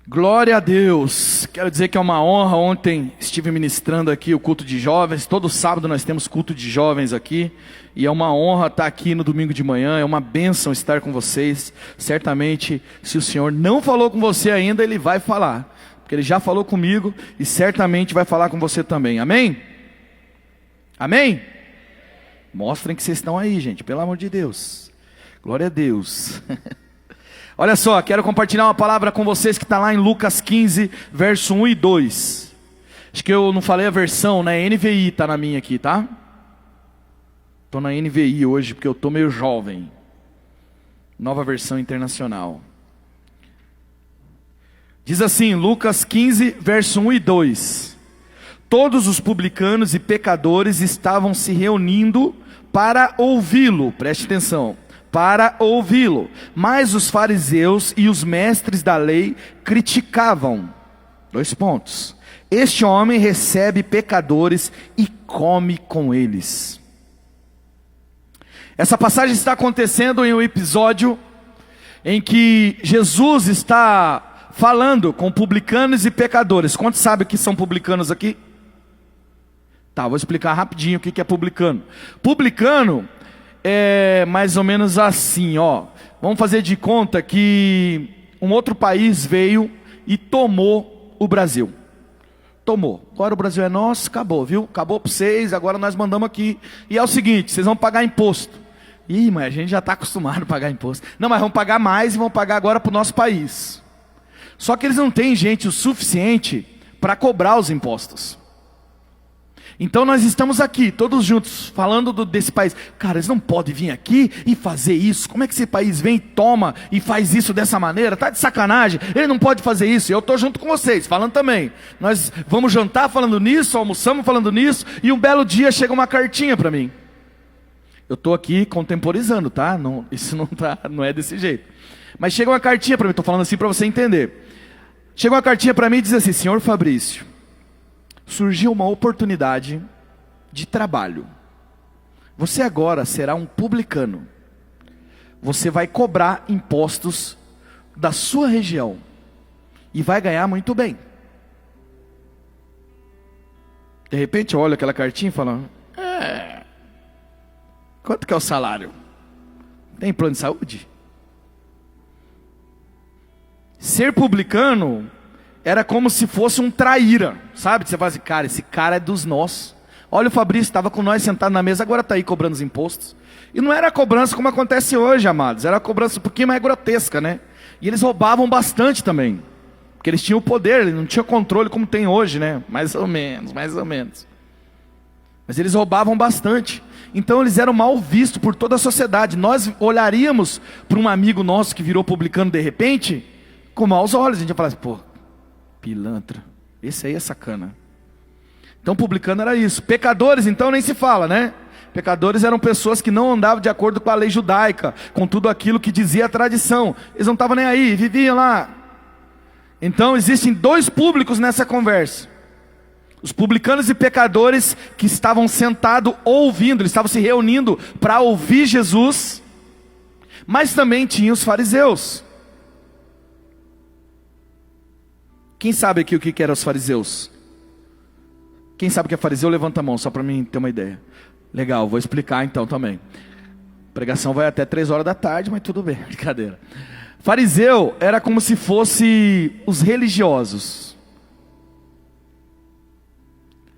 Glória a Deus. Quero dizer que é uma honra. Ontem estive ministrando aqui o culto de jovens. Todo sábado nós temos culto de jovens aqui. E é uma honra estar aqui no domingo de manhã. É uma bênção estar com vocês. Certamente, se o Senhor não falou com você ainda, Ele vai falar. Porque Ele já falou comigo e certamente vai falar com você também. Amém? Amém? Mostrem que vocês estão aí, gente. Pelo amor de Deus. Glória a Deus. Olha só, quero compartilhar uma palavra com vocês que está lá em Lucas 15, verso 1 e 2. Acho que eu não falei a versão, né? NVI está na minha aqui, tá? Estou na NVI hoje porque eu estou meio jovem. Nova versão internacional. Diz assim, Lucas 15, verso 1 e 2. Todos os publicanos e pecadores estavam se reunindo para ouvi-lo. Preste atenção. Para ouvi-lo, mas os fariseus e os mestres da lei criticavam. 2 pontos. Este homem recebe pecadores e come com eles. Essa passagem está acontecendo em um episódio em que Jesus está falando com publicanos e pecadores. Quantos sabem o que são publicanos aqui? Tá, vou explicar rapidinho o que é publicano. Publicano é mais ou menos assim, ó. Vamos fazer de conta que um outro país veio e tomou o Brasil. Tomou. Agora o Brasil é nosso, acabou, viu? Acabou para vocês, agora nós mandamos aqui. E é o seguinte, vocês vão pagar imposto. Ih, mas a gente já está acostumado a pagar imposto. Não, mas vão pagar mais e vão pagar agora para o nosso país. Só que eles não têm gente o suficiente para cobrar os impostos. Então nós estamos aqui, todos juntos, falando desse país. Cara, eles não podem vir aqui e fazer isso. Como é que esse país vem, toma e faz isso dessa maneira? Tá de sacanagem, ele não pode fazer isso. Eu estou junto com vocês, falando também. Nós vamos jantar falando nisso, almoçamos falando nisso. E um belo dia chega uma cartinha para mim. Eu estou aqui contemporizando, tá? Não, isso não é desse jeito. Mas chega uma cartinha para mim, estou falando assim para você entender. Chega uma cartinha para mim e diz assim: Senhor Fabrício, surgiu uma oportunidade de trabalho. Você agora será um publicano. Você vai cobrar impostos da sua região e vai ganhar muito bem. De repente eu olho aquela cartinha e falo: quanto que é o salário? Tem plano de saúde? Ser publicano era como se fosse um traíra, sabe? Você fala assim, cara, esse cara é dos nossos. Olha, o Fabrício estava com nós sentado na mesa, agora está aí cobrando os impostos. E não era cobrança como acontece hoje, amados. Era cobrança um pouquinho mais grotesca, né? E eles roubavam bastante também. Porque eles tinham o poder, eles não tinham controle como tem hoje, né? Mais ou menos. Mas eles roubavam bastante. Então eles eram mal vistos por toda a sociedade. Nós olharíamos para um amigo nosso que virou publicano de repente, com maus olhos. A gente ia falar assim, pô, pilantra, esse aí é sacana. Então publicano era isso. Pecadores então nem se fala, né? Pecadores eram pessoas que não andavam de acordo com a lei judaica, com tudo aquilo que dizia a tradição. Eles não estavam nem aí, viviam lá. Então existem 2 públicos nessa conversa. Os publicanos e pecadores que estavam sentados ouvindo, eles estavam se reunindo para ouvir Jesus. Mas também tinha os fariseus. Quem sabe aqui o que eram os fariseus? Quem sabe o que é fariseu, levanta a mão, só para mim ter uma ideia. Legal, vou explicar então também. A pregação vai até 3 horas da tarde, mas tudo bem, brincadeira. Fariseu era como se fosse os religiosos.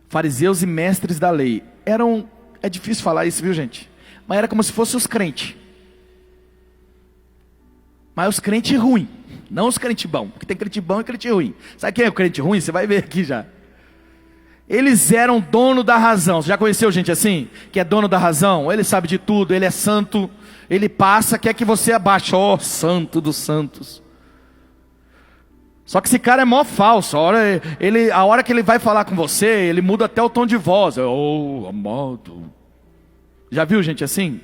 Fariseus e mestres da lei. É difícil falar isso, viu gente? Mas era como se fossem os crentes. Mas os crentes ruins. Não os crentes bons, porque tem crente bom e crente ruim. Sabe quem é o crente ruim? Você vai ver aqui já. Eles eram dono da razão. Você já conheceu gente assim? Que é dono da razão? Ele sabe de tudo, ele é santo. Ele passa, quer que você abaixe. Ó, santo dos santos. Só que esse cara é mó falso. A hora que ele vai falar com você, ele muda até o tom de voz. Oh, amado. Já viu gente assim?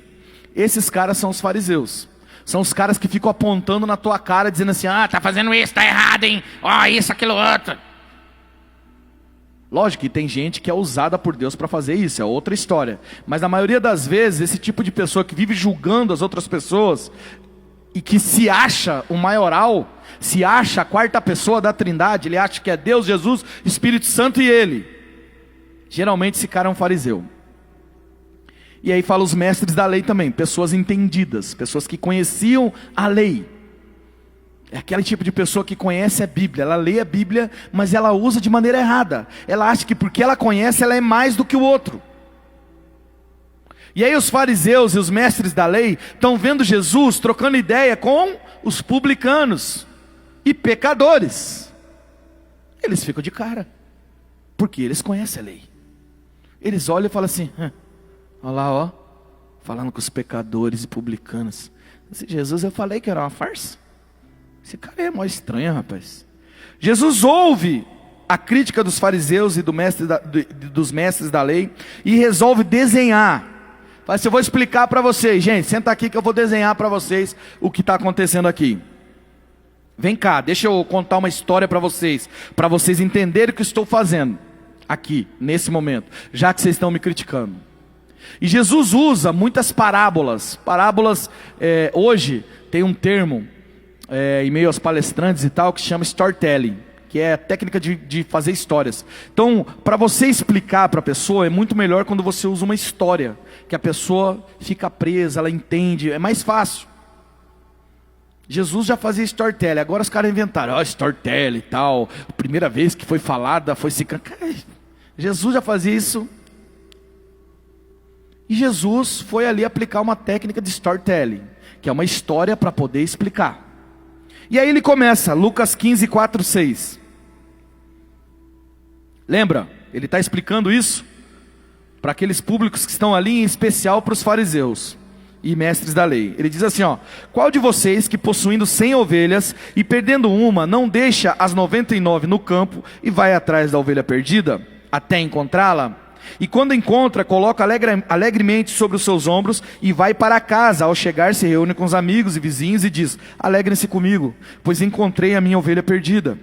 Esses caras são os fariseus. São os caras que ficam apontando na tua cara, dizendo assim, tá fazendo isso, tá errado, hein? Isso, aquilo, outro. Lógico que tem gente que é usada por Deus para fazer isso, é outra história. Mas na maioria das vezes, esse tipo de pessoa que vive julgando as outras pessoas, e que se acha o maioral, se acha a quarta pessoa da Trindade, ele acha que é Deus, Jesus, Espírito Santo e ele. Geralmente esse cara é um fariseu. E aí fala os mestres da lei também, pessoas entendidas, pessoas que conheciam a lei. É aquele tipo de pessoa que conhece a Bíblia, ela lê a Bíblia, mas ela usa de maneira errada. Ela acha que porque ela conhece, ela é mais do que o outro. E aí os fariseus e os mestres da lei estão vendo Jesus trocando ideia com os publicanos e pecadores. Eles ficam de cara, porque eles conhecem a lei. Eles olham e falam assim, olha lá, ó, falando com os pecadores e publicanos. Esse Jesus eu falei que era uma farsa. Esse cara é mó estranho, rapaz. Jesus ouve a crítica dos fariseus e dos mestres da lei e resolve desenhar. Fala assim, eu vou explicar para vocês, gente, senta aqui que eu vou desenhar para vocês o que está acontecendo aqui. Vem cá, deixa eu contar uma história para vocês entenderem o que eu estou fazendo aqui, nesse momento, já que vocês estão me criticando. E Jesus usa muitas parábolas. Parábolas, hoje tem um termo, em meio aos palestrantes e tal, que se chama storytelling, que é a técnica de fazer histórias. Então, para você explicar para a pessoa, é muito melhor quando você usa uma história, que a pessoa fica presa, ela entende, é mais fácil. Jesus já fazia storytelling, agora os caras inventaram, storytelling e tal, a primeira vez que foi falada, foi se... Jesus já fazia isso. E Jesus foi ali aplicar uma técnica de storytelling, que é uma história para poder explicar. E aí ele começa, Lucas 15, 4, 6. Lembra? Ele está explicando isso para aqueles públicos que estão ali, em especial para os fariseus e mestres da lei. Ele diz assim, ó: qual de vocês que possuindo 100 ovelhas e perdendo uma, não deixa as 99 no campo e vai atrás da ovelha perdida, até encontrá-la? E quando encontra, coloca alegremente sobre os seus ombros e vai para casa. Ao chegar, se reúne com os amigos e vizinhos e diz: alegrem-se comigo, pois encontrei a minha ovelha perdida.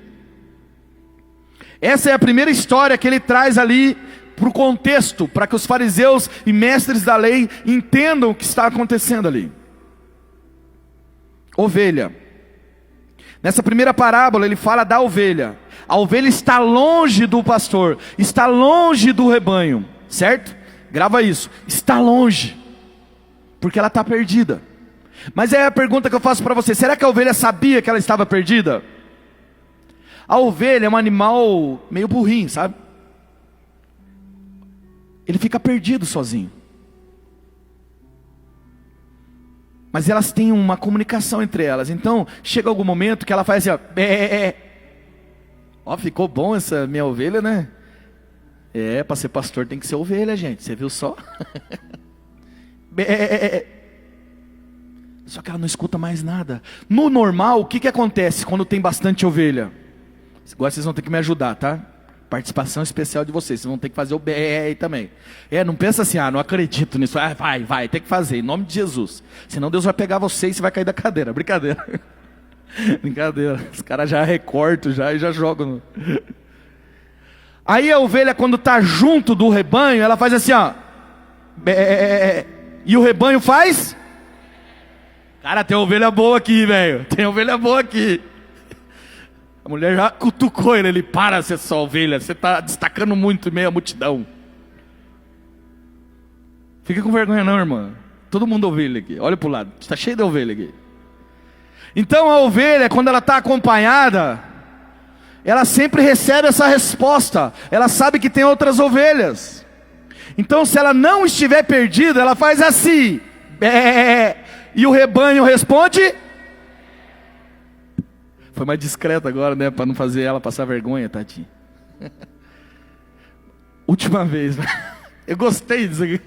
Essa é a primeira história que ele traz ali para o contexto, para que os fariseus e mestres da lei entendam o que está acontecendo ali. Ovelha. Nessa primeira parábola ele fala da ovelha. A ovelha está longe do pastor, está longe do rebanho, certo? Grava isso, está longe, porque ela está perdida. Mas é a pergunta que eu faço para você: será que a ovelha sabia que ela estava perdida? A ovelha é um animal meio burrinho, sabe? Ele fica perdido sozinho. Mas elas têm uma comunicação entre elas. Então, chega algum momento que ela faz assim, ó, ficou bom essa minha ovelha, né? Para ser pastor tem que ser ovelha, gente. Você viu só? Só que ela não escuta mais nada. No normal, o que acontece quando tem bastante ovelha? Agora vocês vão ter que me ajudar, tá? Participação especial de vocês vão ter que fazer o aí também. Não pensa assim, não acredito nisso. Vai, tem que fazer, em nome de Jesus. Senão Deus vai pegar você e você vai cair da cadeira. Brincadeira. Brincadeira. Os caras já recortam e já jogam. Aí a ovelha, quando está junto do rebanho, ela faz assim, ó. E o rebanho faz? Cara, tem ovelha boa aqui, velho. Tem ovelha boa aqui. A mulher já cutucou ele, para ser só ovelha, você está destacando muito em meio à multidão. Fica com vergonha não, irmã. Todo mundo ovelha aqui, olha para o lado, está cheio de ovelha aqui. Então a ovelha, quando ela está acompanhada, ela sempre recebe essa resposta. Ela sabe que tem outras ovelhas. Então se ela não estiver perdida, ela faz assim, e o rebanho responde... Foi mais discreto agora, né? Para não fazer ela passar vergonha, tadinha. Última vez. Eu gostei disso aqui.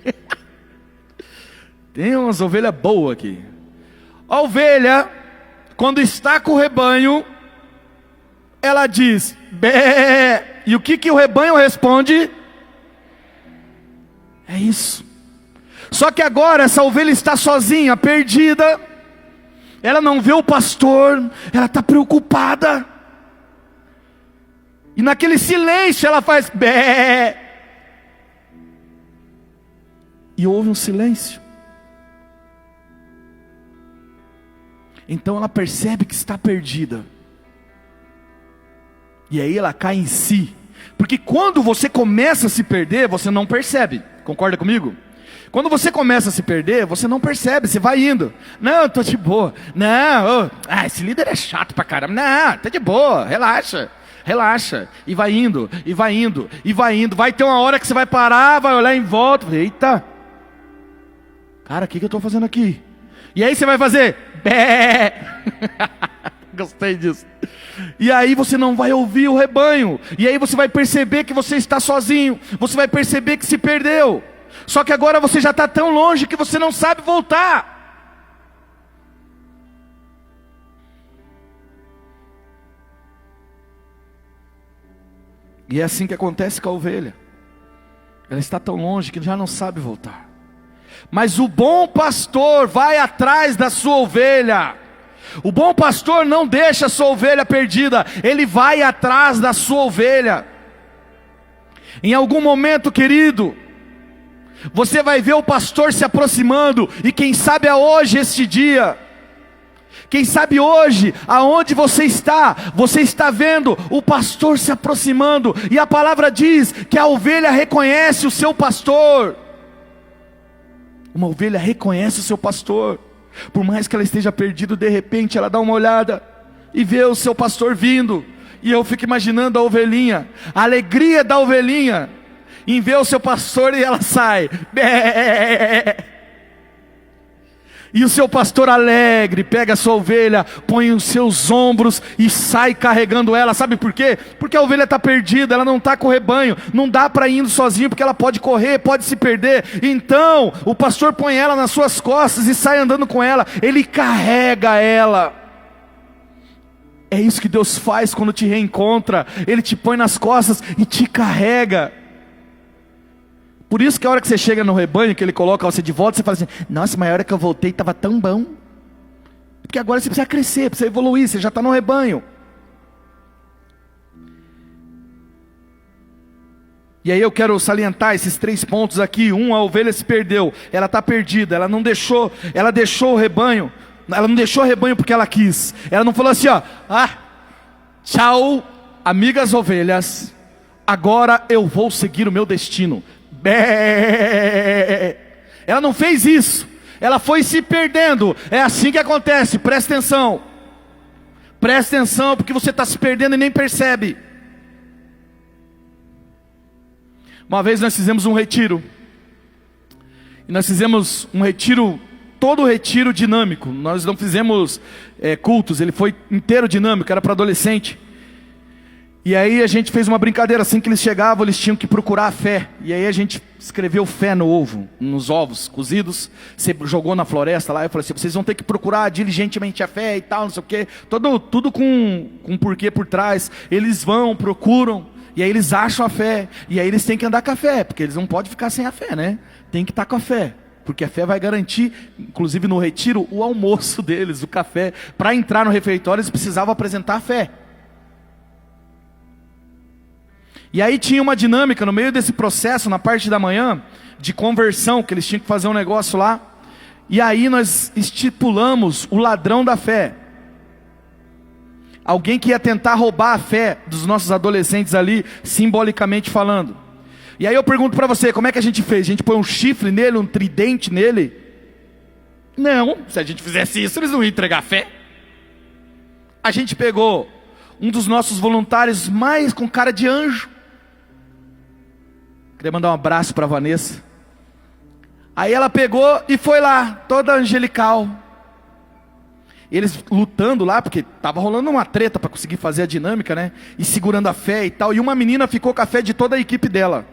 Tem umas ovelhas boas aqui. A ovelha, quando está com o rebanho, ela diz, bé. E o que o rebanho responde? É isso. Só que agora essa ovelha está sozinha, perdida. Ela não vê o pastor, ela está preocupada. E naquele silêncio ela faz bé. E houve um silêncio. Então ela percebe que está perdida. E aí ela cai em si. Porque quando você começa a se perder, você não percebe. Concorda comigo? Quando você começa a se perder, você não percebe, você vai indo. Não, eu tô de boa. Não, esse líder é chato pra caramba. Não, tá de boa, relaxa. Relaxa. E vai indo, e vai indo, e vai indo. Vai ter uma hora que você vai parar, vai olhar em volta. Eita. Cara, o que eu tô fazendo aqui? E aí você vai fazer bé. Gostei disso. E aí você não vai ouvir o rebanho. E aí você vai perceber que você está sozinho. Você vai perceber que se perdeu. Só que agora você já está tão longe que você não sabe voltar. E é assim que acontece com a ovelha. Ela está tão longe que já não sabe voltar. Mas o bom pastor vai atrás da sua ovelha. O bom pastor não deixa a sua ovelha perdida. Ele vai atrás da sua ovelha. Em algum momento, querido, você vai ver o pastor se aproximando. E quem sabe é hoje este dia. Quem sabe hoje, aonde você está vendo o pastor se aproximando. E a palavra diz que a ovelha reconhece o seu pastor. Uma ovelha reconhece o seu pastor. Por mais que ela esteja perdida, de repente ela dá uma olhada e vê o seu pastor vindo. E eu fico imaginando a ovelhinha, a alegria da ovelhinha em ver o seu pastor, e ela sai. E o seu pastor alegre pega a sua ovelha, põe os seus ombros e sai carregando ela. Sabe por quê? Porque a ovelha está perdida, ela não está com o rebanho. Não dá para ir indo sozinho, porque ela pode correr, pode se perder. Então o pastor põe ela nas suas costas e sai andando com ela. Ele carrega ela. É isso que Deus faz quando te reencontra. Ele te põe nas costas e te carrega. Por isso que a hora que você chega no rebanho, que ele coloca você de volta, você fala assim: nossa, mas a hora que eu voltei estava tão bom. Porque agora você precisa crescer, precisa evoluir, você já está no rebanho. E aí eu quero salientar esses 3 pontos aqui. A ovelha se perdeu, ela está perdida, ela deixou o rebanho. Ela não deixou o rebanho porque ela quis. Ela não falou assim, tchau, amigas ovelhas, agora eu vou seguir o meu destino. Ela não fez isso. Ela foi se perdendo. É assim que acontece, presta atenção. Presta atenção, porque você está se perdendo e nem percebe. Uma vez nós fizemos um retiro. E nós fizemos um retiro, todo o retiro dinâmico. Nós não fizemos cultos, ele foi inteiro dinâmico, era para adolescente. E aí a gente fez uma brincadeira, assim que eles chegavam, eles tinham que procurar a fé. E aí a gente escreveu fé no ovo, nos ovos cozidos. Você jogou na floresta lá, eu falei assim: vocês vão ter que procurar diligentemente a fé e tal, não sei o quê. Tudo com um porquê por trás. Eles vão, procuram, e aí eles acham a fé. E aí eles têm que andar com a fé, porque eles não podem ficar sem a fé, né? Tem que estar com a fé. Porque a fé vai garantir, inclusive no retiro, o almoço deles, o café. Para entrar no refeitório eles precisavam apresentar a fé. E aí tinha uma dinâmica no meio desse processo, na parte da manhã, de conversão, que eles tinham que fazer um negócio lá. E aí nós estipulamos o ladrão da fé. Alguém que ia tentar roubar a fé dos nossos adolescentes ali, simbolicamente falando. E aí eu pergunto para você, como é que a gente fez? A gente põe um chifre nele, um tridente nele? Não, se a gente fizesse isso, eles não iam entregar a fé. A gente pegou um dos nossos voluntários mais com cara de anjo. Queria mandar um abraço para a Vanessa. Aí ela pegou e foi lá, toda angelical. Eles lutando lá, porque estava rolando uma treta para conseguir fazer a dinâmica, né? E segurando a fé e tal. E uma menina ficou com a fé de toda a equipe dela.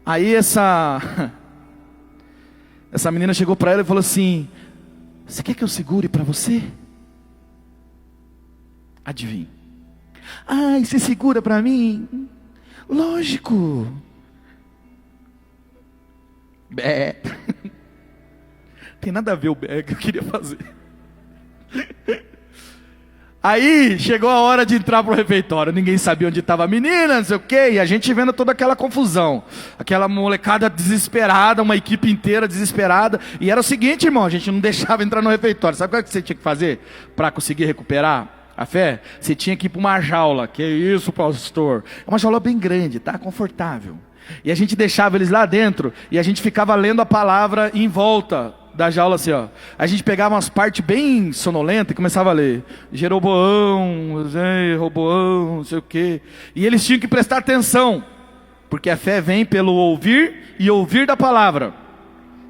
Aí essa menina chegou para ela e falou assim: você quer que eu segure para você? Adivinha? Ai, você segura para mim? Lógico. Bé. Tem nada a ver o bé que eu queria fazer. Aí chegou a hora de entrar pro refeitório. Ninguém sabia onde estava a menina, não sei o quê. E a gente vendo toda aquela confusão. Aquela molecada desesperada, uma equipe inteira desesperada. E era o seguinte, irmão, a gente não deixava entrar no refeitório. Sabe o que você tinha que fazer para conseguir recuperar a fé? Você tinha que ir para uma jaula. Que isso, pastor? É uma jaula bem grande, tá? Confortável. E a gente deixava eles lá dentro. E a gente ficava lendo a palavra em volta da jaula assim, ó. A gente pegava umas partes bem sonolentas e começava a ler. Jeroboão, Roboão, não sei o quê. E eles tinham que prestar atenção. Porque a fé vem pelo ouvir e ouvir da palavra.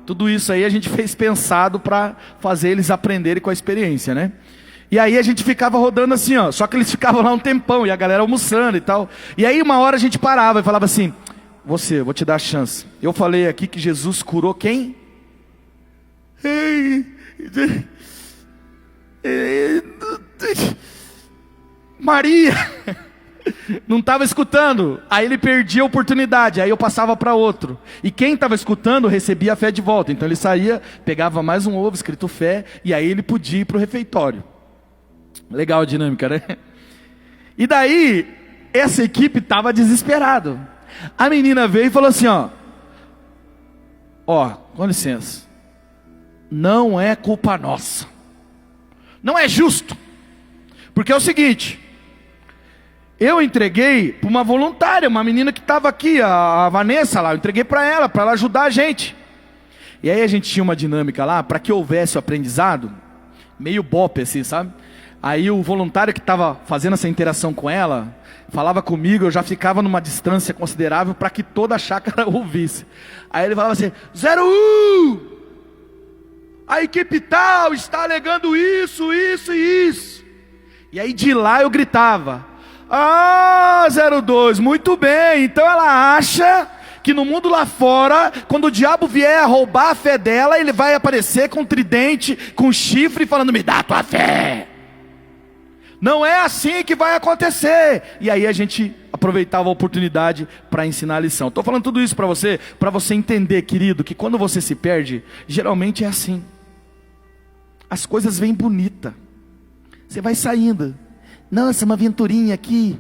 Tudo isso aí a gente fez pensado para fazer eles aprenderem com a experiência, né? E aí a gente ficava rodando assim, ó. Só que eles ficavam lá um tempão e a galera almoçando e tal. E aí uma hora a gente parava e falava assim: vou te dar a chance. Eu falei aqui que Jesus curou quem? Maria. Não estava escutando. Aí ele perdia a oportunidade. Aí eu passava para outro. E quem estava escutando recebia a fé de volta. Então ele saía, pegava mais um ovo escrito fé, e aí ele podia ir para o refeitório. Legal a dinâmica, né? E daí essa equipe estava desesperada. A menina veio e falou assim, ó, com licença, não é culpa nossa, não é justo, porque é o seguinte, eu entreguei para uma voluntária, uma menina que estava aqui, a Vanessa lá, eu entreguei para ela ajudar a gente. E aí a gente tinha uma dinâmica lá, para que houvesse o aprendizado, meio bope assim, sabe? Aí o voluntário que estava fazendo essa interação com ela, falava comigo, eu já ficava numa distância considerável para que toda a chácara ouvisse. Aí ele falava assim: 01, a equipe tal está alegando isso, isso e isso. E aí de lá eu gritava: 02, muito bem, então ela acha que no mundo lá fora, quando o diabo vier a roubar a fé dela, ele vai aparecer com um tridente, com um chifre, falando: me dá a tua fé. Não é assim que vai acontecer. E aí a gente aproveitava a oportunidade para ensinar a lição. Estou falando tudo isso para você entender, querido, que quando você se perde, geralmente é assim. As coisas vêm bonitas. Você vai saindo. Nossa, uma aventurinha aqui.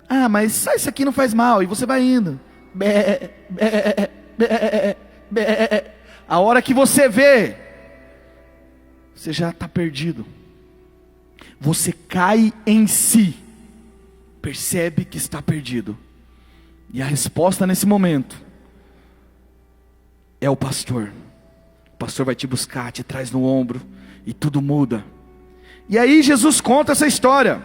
Ah, mas só isso aqui não faz mal. E você vai indo. Bé, bé, bé, bé. A hora que você vê, você já está perdido. Você cai em si, percebe que está perdido, e a resposta nesse momento é o pastor. O pastor vai te buscar, te traz no ombro, e tudo muda. E aí Jesus conta essa história.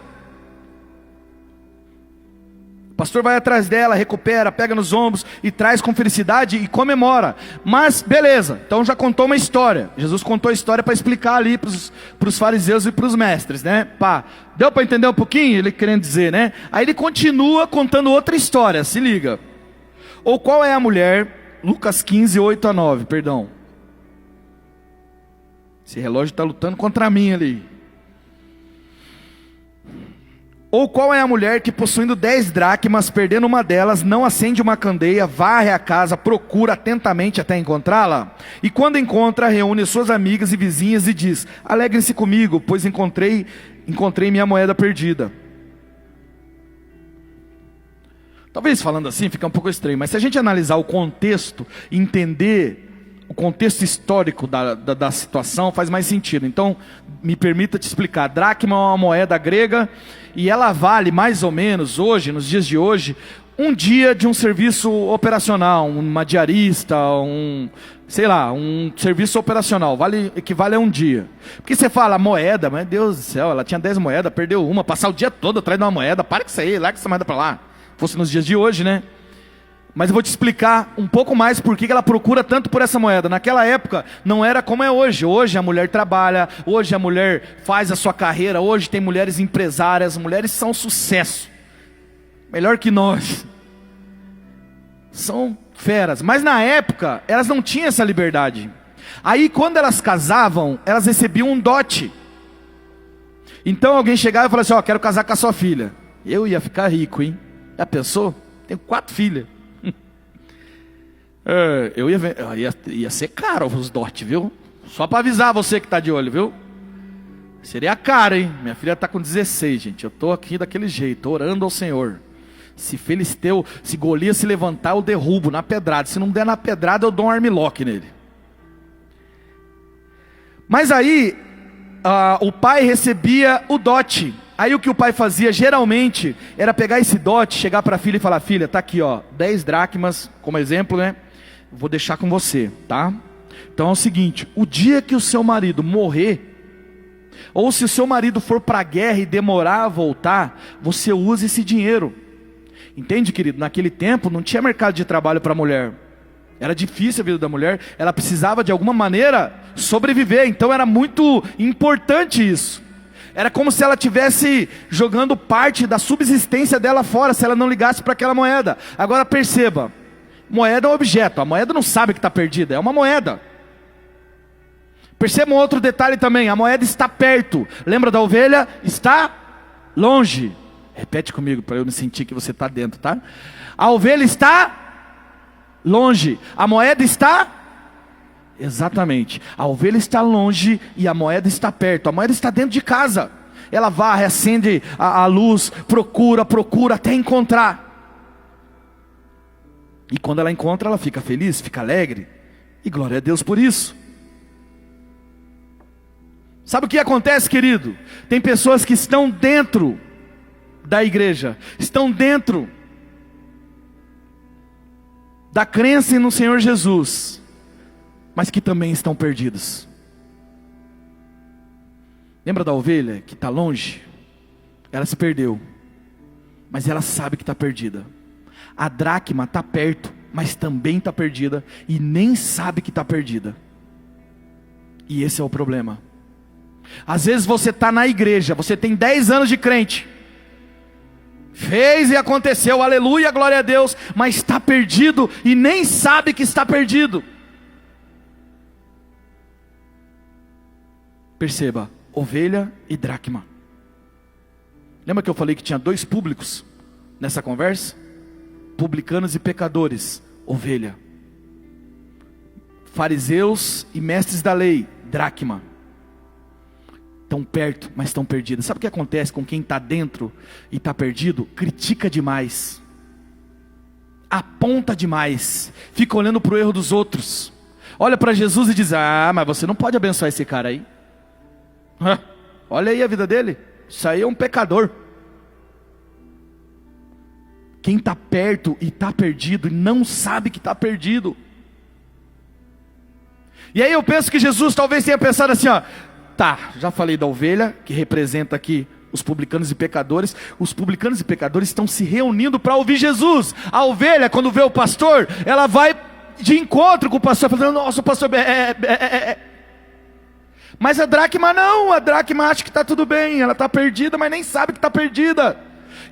O pastor vai atrás dela, recupera, pega nos ombros e traz com felicidade e comemora. Mas beleza, então já contou uma história. Jesus contou a história para explicar ali para os fariseus e para os mestres, né? Pá, deu para entender um pouquinho? Ele querendo dizer, né? Aí ele continua contando outra história, se liga. Ou qual é a mulher, Lucas 15, 8-9, perdão. Esse relógio está lutando contra mim ali. Ou qual é a mulher que, possuindo 10 dracmas, perdendo uma delas, não acende uma candeia, varre a casa, procura atentamente até encontrá-la? E quando encontra, reúne suas amigas e vizinhas e diz: alegrem-se comigo, pois encontrei minha moeda perdida. Talvez falando assim fica um pouco estranho, mas se a gente analisar o contexto, entender o contexto histórico da situação, faz mais sentido. Então, me permita te explicar. Dracma é uma moeda grega, e ela vale mais ou menos hoje, nos dias de hoje, um dia de um serviço operacional, uma diarista, um serviço operacional, equivale a um dia. Porque você fala, moeda, mas Deus do céu, ela tinha 10 moedas, perdeu uma, passar o dia todo atrás de uma moeda, para com isso aí, larga essa moeda para lá. Fosse nos dias de hoje, né? Mas eu vou te explicar um pouco mais por que ela procura tanto por essa moeda. Naquela época não era como é hoje. Hoje a mulher trabalha, hoje a mulher faz a sua carreira, hoje tem mulheres empresárias, mulheres são sucesso. Melhor que nós. São feras. Mas na época elas não tinham essa liberdade. Aí quando elas casavam, elas recebiam um dote. Então alguém chegava e falava assim: quero casar com a sua filha. Eu ia ficar rico, hein? Já pensou? Tenho 4 filhas. Ia ser caro os dotes, viu? Só para avisar você que está de olho, viu? Seria caro, hein? Minha filha está com 16, gente. Eu estou aqui daquele jeito, orando ao Senhor. Se Filisteu, se Golias se levantar, eu derrubo na pedrada. Se não der na pedrada, eu dou um armlock nele. Mas aí, o pai recebia o dote. Aí o que o pai fazia, geralmente, era pegar esse dote, chegar para a filha e falar: filha, tá aqui, ó, 10 dracmas, como exemplo, né? Vou deixar com você, tá? Então é o seguinte, o dia que o seu marido morrer, ou se o seu marido for para a guerra e demorar a voltar, você usa esse dinheiro. Entende, querido? Naquele tempo não tinha mercado de trabalho para a mulher. Era difícil a vida da mulher. Ela precisava de alguma maneira sobreviver. Então era muito importante isso. Era como se ela estivesse jogando parte da subsistência dela fora, se ela não ligasse para aquela moeda. Agora perceba, moeda é um objeto. A moeda não sabe que está perdida, é uma moeda. Perceba um outro detalhe também, a moeda está perto. Lembra da ovelha? Está longe. Repete comigo para eu me sentir que você está dentro, tá? A ovelha está longe, a moeda está... Exatamente, a ovelha está longe e a moeda está perto. A moeda está dentro de casa. Ela varre, acende a luz, procura até encontrar. E quando ela encontra, ela fica feliz, fica alegre. E glória a Deus por isso. Sabe o que acontece, querido? Tem pessoas que estão dentro da igreja, estão dentro da crença no Senhor Jesus, mas que também estão perdidos. Lembra da ovelha que está longe? Ela se perdeu, mas ela sabe que está perdida. A dracma está perto, mas também está perdida, e nem sabe que está perdida. E esse é o problema. Às vezes você está na igreja, você tem 10 anos de crente, fez e aconteceu, aleluia, glória a Deus, mas está perdido e nem sabe que está perdido. Perceba, ovelha e dracma. Lembra que eu falei que tinha 2 públicos nessa conversa? Publicanos e pecadores, ovelha. Fariseus e mestres da lei, dracma. Estão perto, mas estão perdidos. Sabe o que acontece com quem está dentro e está perdido? Critica demais, aponta demais, fica olhando para o erro dos outros. Olha para Jesus e diz: ah, mas você não pode abençoar esse cara aí. Olha aí a vida dele, isso aí é um pecador. Quem está perto e está perdido e não sabe que está perdido. E aí eu penso que Jesus talvez tenha pensado assim, ó: tá, já falei da ovelha, que representa aqui os publicanos e pecadores. Os publicanos e pecadores estão se reunindo para ouvir Jesus. A ovelha, quando vê o pastor, ela vai de encontro com o pastor, falando: nossa, o pastor Mas a dracma não, a dracma acha que está tudo bem, ela está perdida, mas nem sabe que está perdida.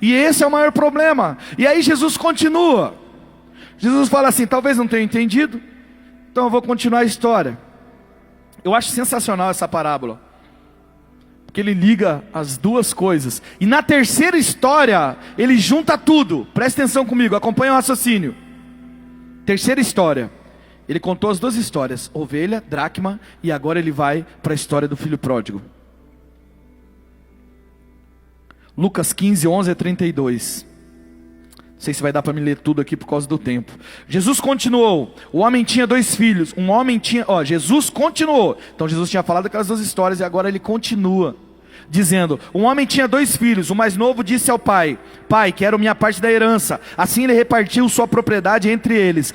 E esse é o maior problema. E aí Jesus continua. Jesus fala assim: talvez não tenha entendido, então eu vou continuar a história. Eu acho sensacional essa parábola, porque ele liga as duas coisas. E na terceira história, ele junta tudo. Presta atenção comigo, acompanha o raciocínio. Terceira história, ele contou as 2 histórias, ovelha, dracma, e agora ele vai para a história do filho pródigo. Lucas 15, 11 a 32. Não sei se vai dar para me ler tudo aqui por causa do tempo. Jesus continuou. O homem tinha 2 filhos. Jesus continuou. Então Jesus tinha falado aquelas 2 histórias e agora ele continua, dizendo: um homem tinha 2 filhos. O mais novo disse ao pai: pai, quero minha parte da herança. Assim ele repartiu sua propriedade entre eles.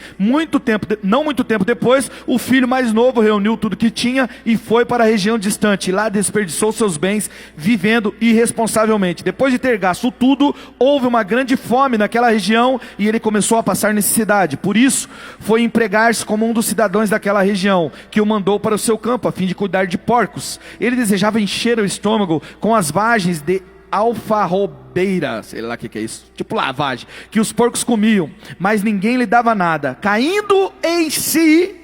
Não muito tempo depois, o filho mais novo reuniu tudo que tinha e foi para a região distante. E lá desperdiçou seus bens vivendo irresponsavelmente. Depois de ter gasto tudo, houve uma grande fome naquela região e ele começou a passar necessidade. Por isso foi empregar-se como um dos cidadãos daquela região, que o mandou para o seu campo a fim de cuidar de porcos. Ele desejava encher o estômago com as vagens de alfarrobeira, sei lá o que é isso, tipo lavagem, que os porcos comiam, mas ninguém lhe dava nada. Caindo em si,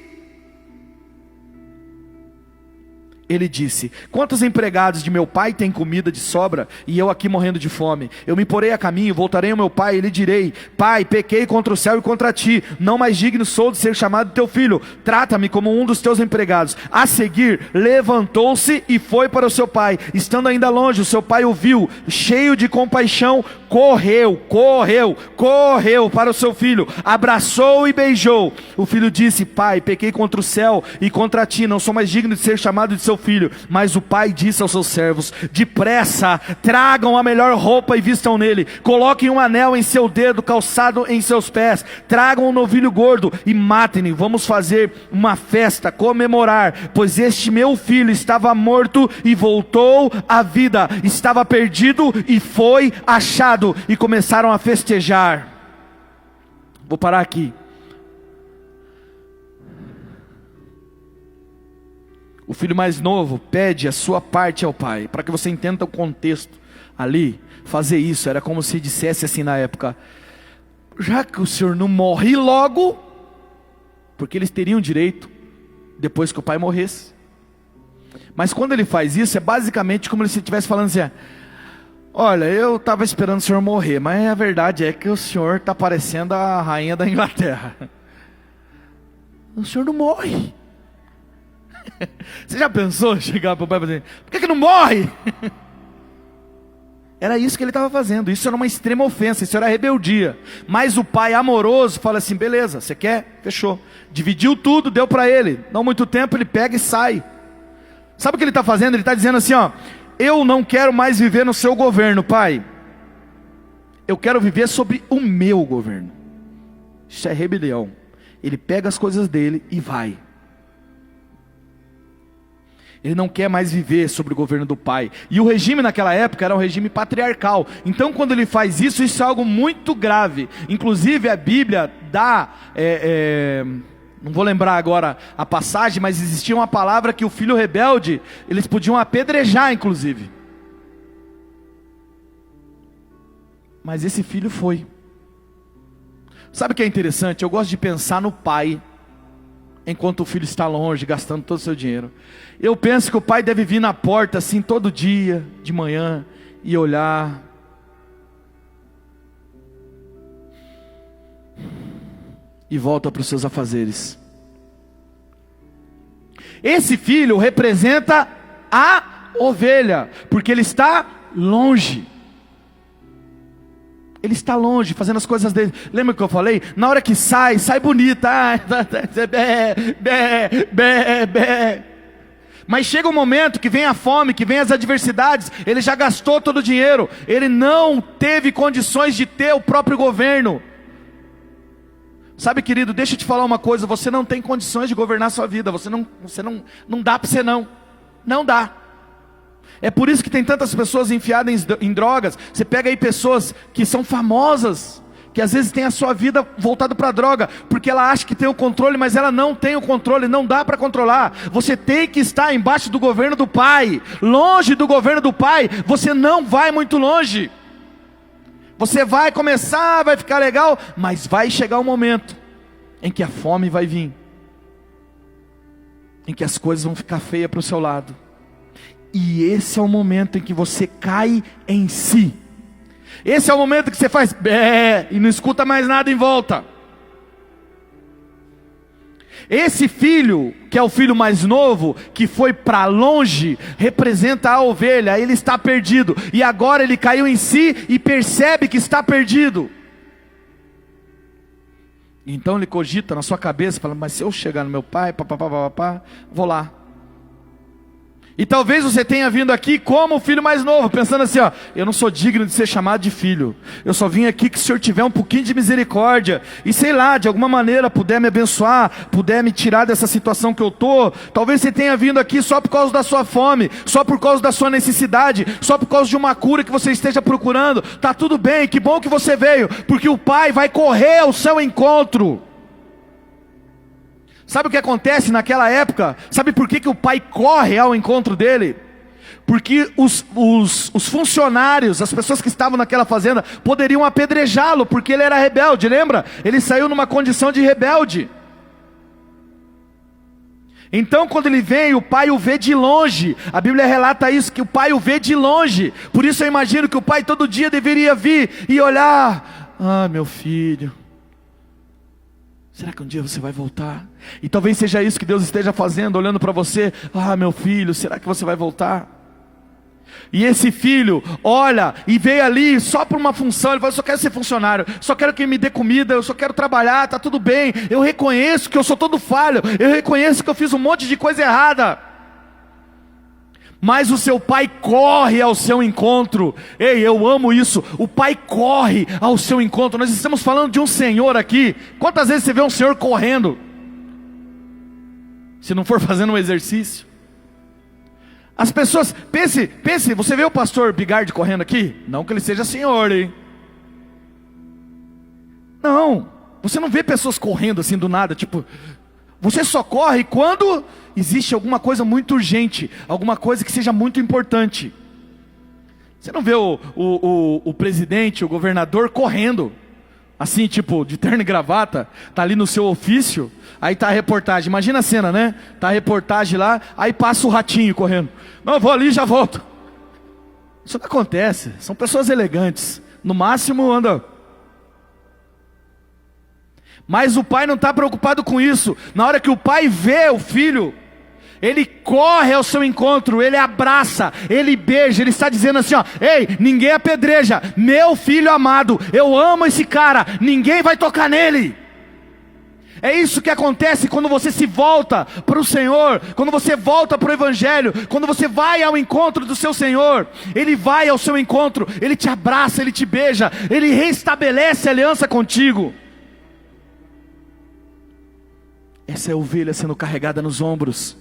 Ele disse: quantos empregados de meu pai têm comida de sobra, e eu aqui morrendo de fome? Eu me porei a caminho, voltarei ao meu pai, e lhe direi: pai, pequei contra o céu e contra ti, não mais digno sou de ser chamado teu filho, trata-me como um dos teus empregados. A seguir, levantou-se e foi para o seu pai. Estando ainda longe, o seu pai o viu, cheio de compaixão, correu para o seu filho, abraçou e beijou. O filho disse: pai, pequei contra o céu e contra ti, não sou mais digno de ser chamado de seu filho. Mas o pai disse aos seus servos: depressa, tragam a melhor roupa e vistam nele, coloquem um anel em seu dedo, calçado em seus pés, tragam um novilho gordo e matem-no. Vamos fazer uma festa, comemorar, pois este meu filho estava morto e voltou à vida, estava perdido e foi achado. E começaram a festejar. Vou parar aqui. O filho mais novo pede a sua parte ao pai, para que você entenda o contexto ali. Fazer isso era como se dissesse assim na época: já que o senhor não morre logo, porque eles teriam direito depois que o pai morresse. Mas quando ele faz isso, é basicamente como se ele estivesse falando assim: olha, eu estava esperando o senhor morrer, mas a verdade é que o senhor está parecendo a rainha da Inglaterra. O senhor não morre. Você já pensou chegar para o pai e dizer: por que não morre? Era isso que ele estava fazendo. Isso era uma extrema ofensa, isso era rebeldia. Mas o pai amoroso fala assim: beleza, você quer? Fechou. Dividiu tudo, deu para ele. Não muito tempo, ele pega e sai. Sabe o que ele está fazendo? Ele está dizendo assim: ó, eu não quero mais viver no seu governo, pai. Eu quero viver sobre o meu governo. Isso é rebelião. Ele pega as coisas dele e vai. Ele não quer mais viver sobre o governo do pai. E o regime naquela época era um regime patriarcal. Então quando ele faz isso, isso é algo muito grave. Inclusive a Bíblia dá... não vou lembrar agora a passagem, mas existia uma palavra que o filho rebelde, eles podiam apedrejar inclusive. Mas esse filho foi. Sabe o que é interessante? Eu gosto de pensar no pai, enquanto o filho está longe, gastando todo o seu dinheiro. Eu penso que o pai deve vir na porta assim todo dia, de manhã, e olhar. E volta para os seus afazeres. Esse filho representa a ovelha, porque ele está longe. Ele está longe, fazendo as coisas dele. Lembra que eu falei? Na hora que sai bonita. Mas chega um momento que vem a fome, que vem as adversidades. Ele já gastou todo o dinheiro. Ele não teve condições de ter o próprio governo. Sabe, querido, deixa eu te falar uma coisa. Você não tem condições de governar a sua vida. Não dá para você não. Não dá. É por isso que tem tantas pessoas enfiadas em drogas. Você pega aí pessoas que são famosas, que às vezes tem a sua vida voltada para a droga, porque ela acha que tem o controle, mas ela não tem o controle, não dá para controlar. Você tem que estar embaixo do governo do Pai. Longe do governo do Pai, você não vai muito longe. Você vai começar, vai ficar legal, mas vai chegar um momento em que a fome vai vir, em que as coisas vão ficar feias para o seu lado. E esse é o momento em que você cai em si. Esse é o momento que você faz bé e não escuta mais nada em volta. Esse filho, que é o filho mais novo, que foi para longe, representa a ovelha. Ele está perdido e agora ele caiu em si e percebe que está perdido. Então ele cogita na sua cabeça, fala: mas se eu chegar no meu pai, vou lá. E talvez você tenha vindo aqui como o filho mais novo, pensando assim: ó, eu não sou digno de ser chamado de filho. Eu só vim aqui que o Senhor tiver um pouquinho de misericórdia, e sei lá, de alguma maneira puder me abençoar, puder me tirar dessa situação que eu estou. Talvez você tenha vindo aqui só por causa da sua fome, só por causa da sua necessidade, só por causa de uma cura que você esteja procurando. Tá tudo bem, que bom que você veio, porque o Pai vai correr ao seu encontro. Sabe o que acontece naquela época? Sabe por que o pai corre ao encontro dele? Porque os funcionários, as pessoas que estavam naquela fazenda, poderiam apedrejá-lo, porque ele era rebelde, lembra? Ele saiu numa condição de rebelde. Então quando ele vem, o pai o vê de longe. A Bíblia relata isso, que o pai o vê de longe. Por isso eu imagino que o pai todo dia deveria vir e olhar: ah, meu filho, será que um dia você vai voltar? E talvez seja isso que Deus esteja fazendo, olhando para você: ah, meu filho, será que você vai voltar? E esse filho olha e veio ali só por uma função. Ele fala: eu só quero ser funcionário, só quero que me dê comida, eu só quero trabalhar, tá tudo bem. Eu reconheço que eu sou todo falho, eu reconheço que eu fiz um monte de coisa errada. Mas o seu pai corre ao seu encontro. Ei, eu amo isso. O pai corre ao seu encontro. Nós estamos falando de um senhor aqui. Quantas vezes você vê um senhor correndo? Se não for fazendo um exercício. As pessoas, pense, você vê o pastor Bigard correndo aqui? Não que ele seja senhor, hein? Não, você não vê pessoas correndo assim do nada, tipo, você só corre quando existe alguma coisa muito urgente, alguma coisa que seja muito importante. Você não vê o presidente, o governador correndo, assim, tipo, de terno e gravata, tá ali no seu ofício, aí tá a reportagem, imagina a cena, né? Tá a reportagem lá, aí passa o ratinho correndo. Não, eu vou ali e já volto. Isso não acontece, são pessoas elegantes, no máximo anda. Mas o pai não está preocupado com isso. Na hora que o pai vê o filho, ele corre ao seu encontro, ele abraça, ele beija, ele está dizendo assim, ó: ei, ninguém apedreja, meu filho amado, eu amo esse cara, ninguém vai tocar nele. É isso que acontece quando você se volta para o Senhor, quando você volta para o Evangelho, quando você vai ao encontro do seu Senhor. Ele vai ao seu encontro, ele te abraça, ele te beija, ele restabelece a aliança contigo. Essa é a ovelha sendo carregada nos ombros.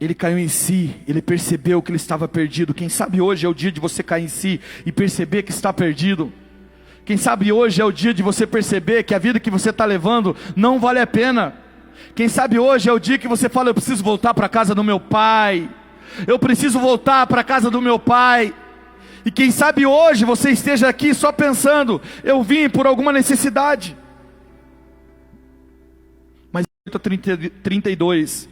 Ele caiu em si, ele percebeu que ele estava perdido. Quem sabe hoje é o dia de você cair em si e perceber que está perdido. Quem sabe hoje é o dia de você perceber que a vida que você está levando não vale a pena. Quem sabe hoje é o dia que você fala: eu preciso voltar para a casa do meu pai. Eu preciso voltar para a casa do meu pai. E quem sabe hoje você esteja aqui só pensando: eu vim por alguma necessidade. Mas 32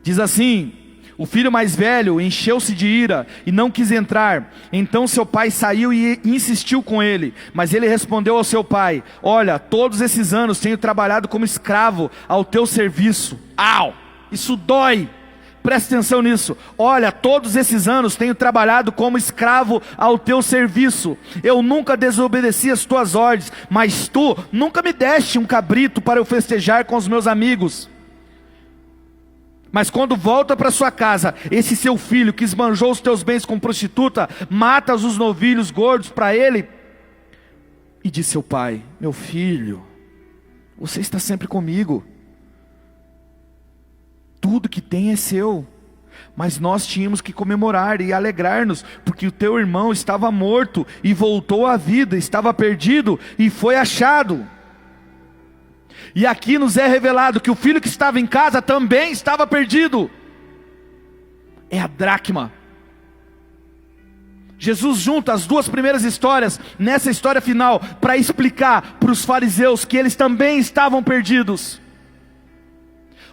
diz assim: o filho mais velho encheu-se de ira e não quis entrar. Então seu pai saiu e insistiu com ele. Mas ele respondeu ao seu pai: olha, todos esses anos tenho trabalhado como escravo ao teu serviço. Au! Isso dói! Presta atenção nisso. Olha, todos esses anos tenho trabalhado como escravo ao teu serviço. Eu nunca desobedeci as tuas ordens, mas tu nunca me deste um cabrito para eu festejar com os meus amigos. Mas quando volta para sua casa, esse seu filho que esbanjou os teus bens com prostituta, matas os novilhos gordos para ele. E disse ao pai: meu filho, você está sempre comigo. Tudo que tem é seu. Mas nós tínhamos que comemorar e alegrar-nos, porque o teu irmão estava morto e voltou à vida, estava perdido e foi achado. E aqui nos é revelado que o filho que estava em casa também estava perdido. É a dracma. Jesus junta as duas primeiras histórias nessa história final para explicar para os fariseus que eles também estavam perdidos.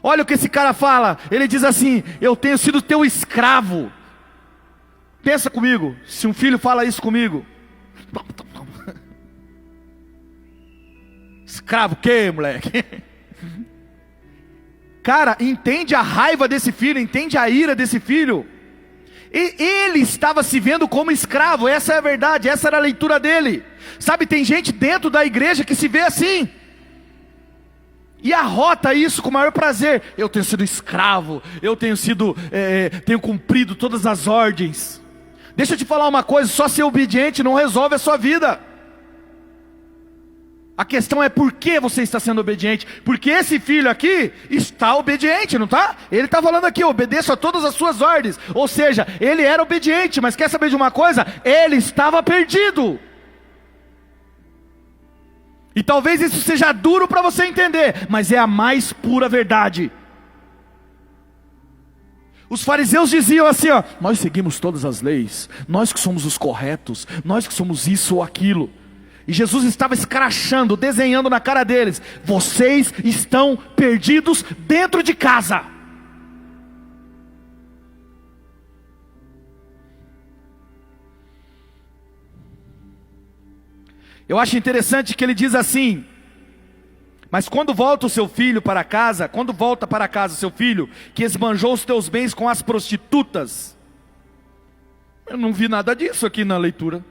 Olha o que esse cara fala. Ele diz assim: eu tenho sido teu escravo. Pensa comigo, se um filho fala isso comigo. Escravo o quê, moleque? Cara, entende a raiva desse filho, entende a ira desse filho. E ele estava se vendo como escravo, essa é a verdade, essa era a leitura dele. Sabe, tem gente dentro da igreja que se vê assim. E arrota isso com o maior prazer. Eu tenho sido escravo, eu tenho cumprido todas as ordens. Deixa eu te falar uma coisa, só ser obediente não resolve a sua vida. A questão é por que você está sendo obediente. Porque esse filho aqui está obediente, não está? Ele está falando aqui: obedeço a todas as suas ordens. Ou seja, ele era obediente, mas quer saber de uma coisa? Ele estava perdido. E talvez isso seja duro para você entender, mas é a mais pura verdade. Os fariseus diziam assim, ó: nós seguimos todas as leis, nós que somos os corretos, nós que somos isso ou aquilo. E Jesus estava escrachando, desenhando na cara deles: vocês estão perdidos dentro de casa. Eu acho interessante que ele diz assim: mas quando volta o seu filho para casa, quando volta para casa o seu filho, que esbanjou os teus bens com as prostitutas. Eu não vi nada disso aqui na leitura.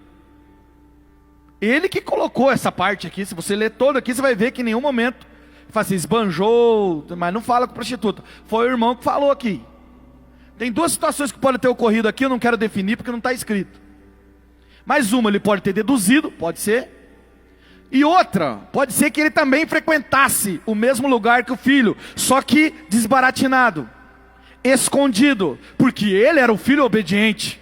Ele que colocou essa parte aqui. Se você ler todo aqui, você vai ver que em nenhum momento fala assim, esbanjou, mas não fala com prostituta. Foi o irmão que falou aqui. Tem duas situações que podem ter ocorrido aqui, eu não quero definir porque não está escrito. Mas uma ele pode ter deduzido, pode ser. E outra, pode ser que ele também frequentasse o mesmo lugar que o filho, só que desbaratinado, escondido, porque ele era o filho obediente.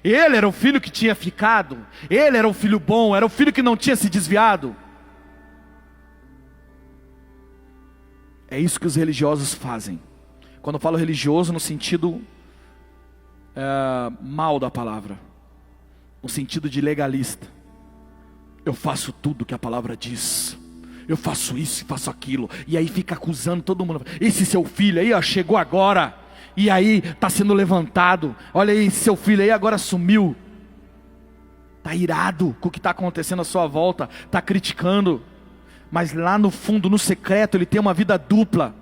Ele era o filho que tinha ficado. Ele era o filho bom, era o filho que não tinha se desviado. É isso que os religiosos fazem. Quando eu falo religioso no sentido mal da palavra, no sentido de legalista. Eu faço tudo que a palavra diz. Eu faço isso, faço aquilo. E aí fica acusando todo mundo. Esse seu filho aí, ó, chegou agora. E aí está sendo levantado. Olha aí, seu filho aí agora sumiu. Está irado com o que está acontecendo à sua volta. Está criticando. Mas lá no fundo, no secreto, ele tem uma vida dupla.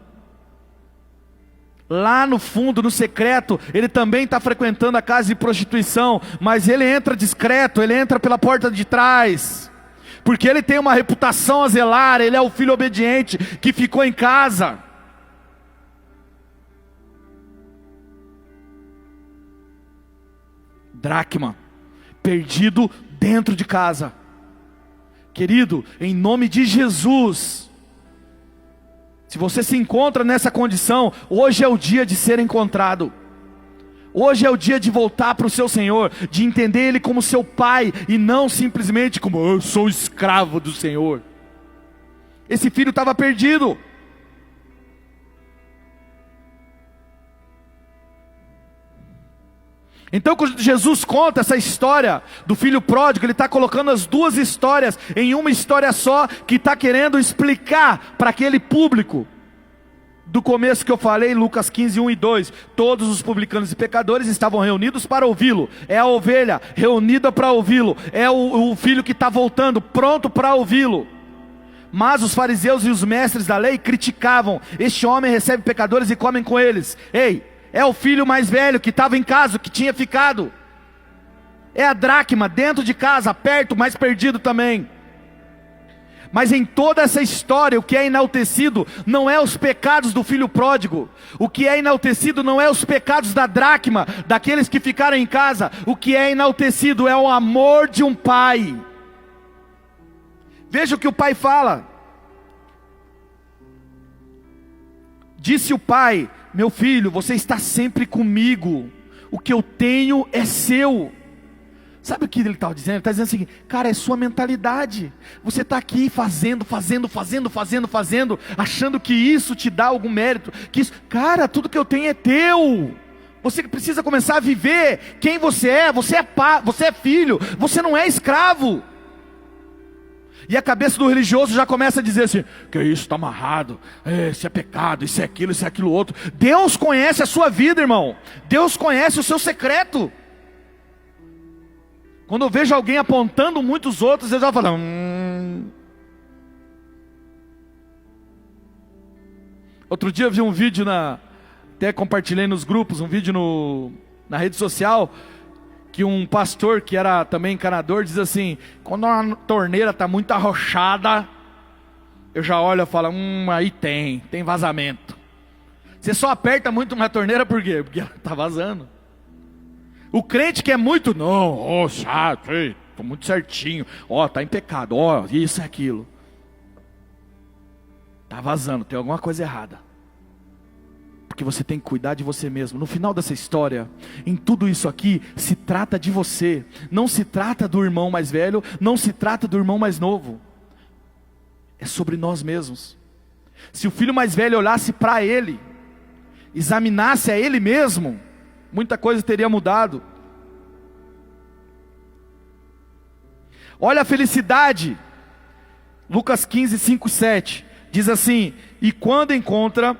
Lá no fundo, no secreto, ele também está frequentando a casa de prostituição. Mas ele entra discreto, ele entra pela porta de trás. Porque ele tem uma reputação a zelar. Ele é o filho obediente que ficou em casa. Dracma, perdido dentro de casa. Querido, em nome de Jesus, se você se encontra nessa condição, hoje é o dia de ser encontrado. Hoje é o dia de voltar para o seu Senhor, de entender Ele como seu Pai, e não simplesmente como eu sou escravo do Senhor. Esse filho estava perdido. Então quando Jesus conta essa história do filho pródigo, ele está colocando as duas histórias em uma história só, que está querendo explicar para aquele público. Do começo que eu falei, Lucas 15, 1 e 2, todos os publicanos e pecadores estavam reunidos para ouvi-lo. É a ovelha reunida para ouvi-lo, é o filho que está voltando, pronto para ouvi-lo. Mas os fariseus e os mestres da lei criticavam: este homem recebe pecadores e comem com eles. Ei, é o filho mais velho que estava em casa, que tinha ficado. É a dracma dentro de casa, perto, mas perdido também. Mas em toda essa história, o que é enaltecido não é os pecados do filho pródigo. O que é enaltecido não é os pecados da dracma, daqueles que ficaram em casa. O que é enaltecido é o amor de um pai. Veja o que o pai fala. Disse o pai: meu filho, você está sempre comigo. O que eu tenho é seu. Sabe o que ele estava dizendo? Ele está dizendo o seguinte: cara, é sua mentalidade. Você está aqui fazendo, achando que isso te dá algum mérito. Cara, tudo que eu tenho é teu. Você precisa começar a viver quem você é. Você é pai, você é filho, você não é escravo. E a cabeça do religioso já começa a dizer assim: que isso, está amarrado, isso é pecado, isso é aquilo outro. Deus conhece a sua vida, irmão. Deus conhece o seu secreto. Quando eu vejo alguém apontando muitos outros, eu já falo: Outro dia eu vi um vídeo, até compartilhei nos grupos, um vídeo na rede social, que um pastor que era também encanador diz assim: quando uma torneira está muito arrochada, eu já olho e falo: aí tem vazamento. Você só aperta muito uma torneira por quê? Porque ela está vazando. O crente que é muito, não, chato, estou muito certinho, está em pecado, isso e aquilo. Está vazando, tem alguma coisa errada. Porque você tem que cuidar de você mesmo. No final dessa história, em tudo isso aqui, se trata de você. Não se trata do irmão mais velho, não se trata do irmão mais novo. É sobre nós mesmos. Se o filho mais velho olhasse para ele, examinasse a ele mesmo, muita coisa teria mudado. Olha a felicidade. Lucas 15, 5, 7. Diz assim: e quando encontra,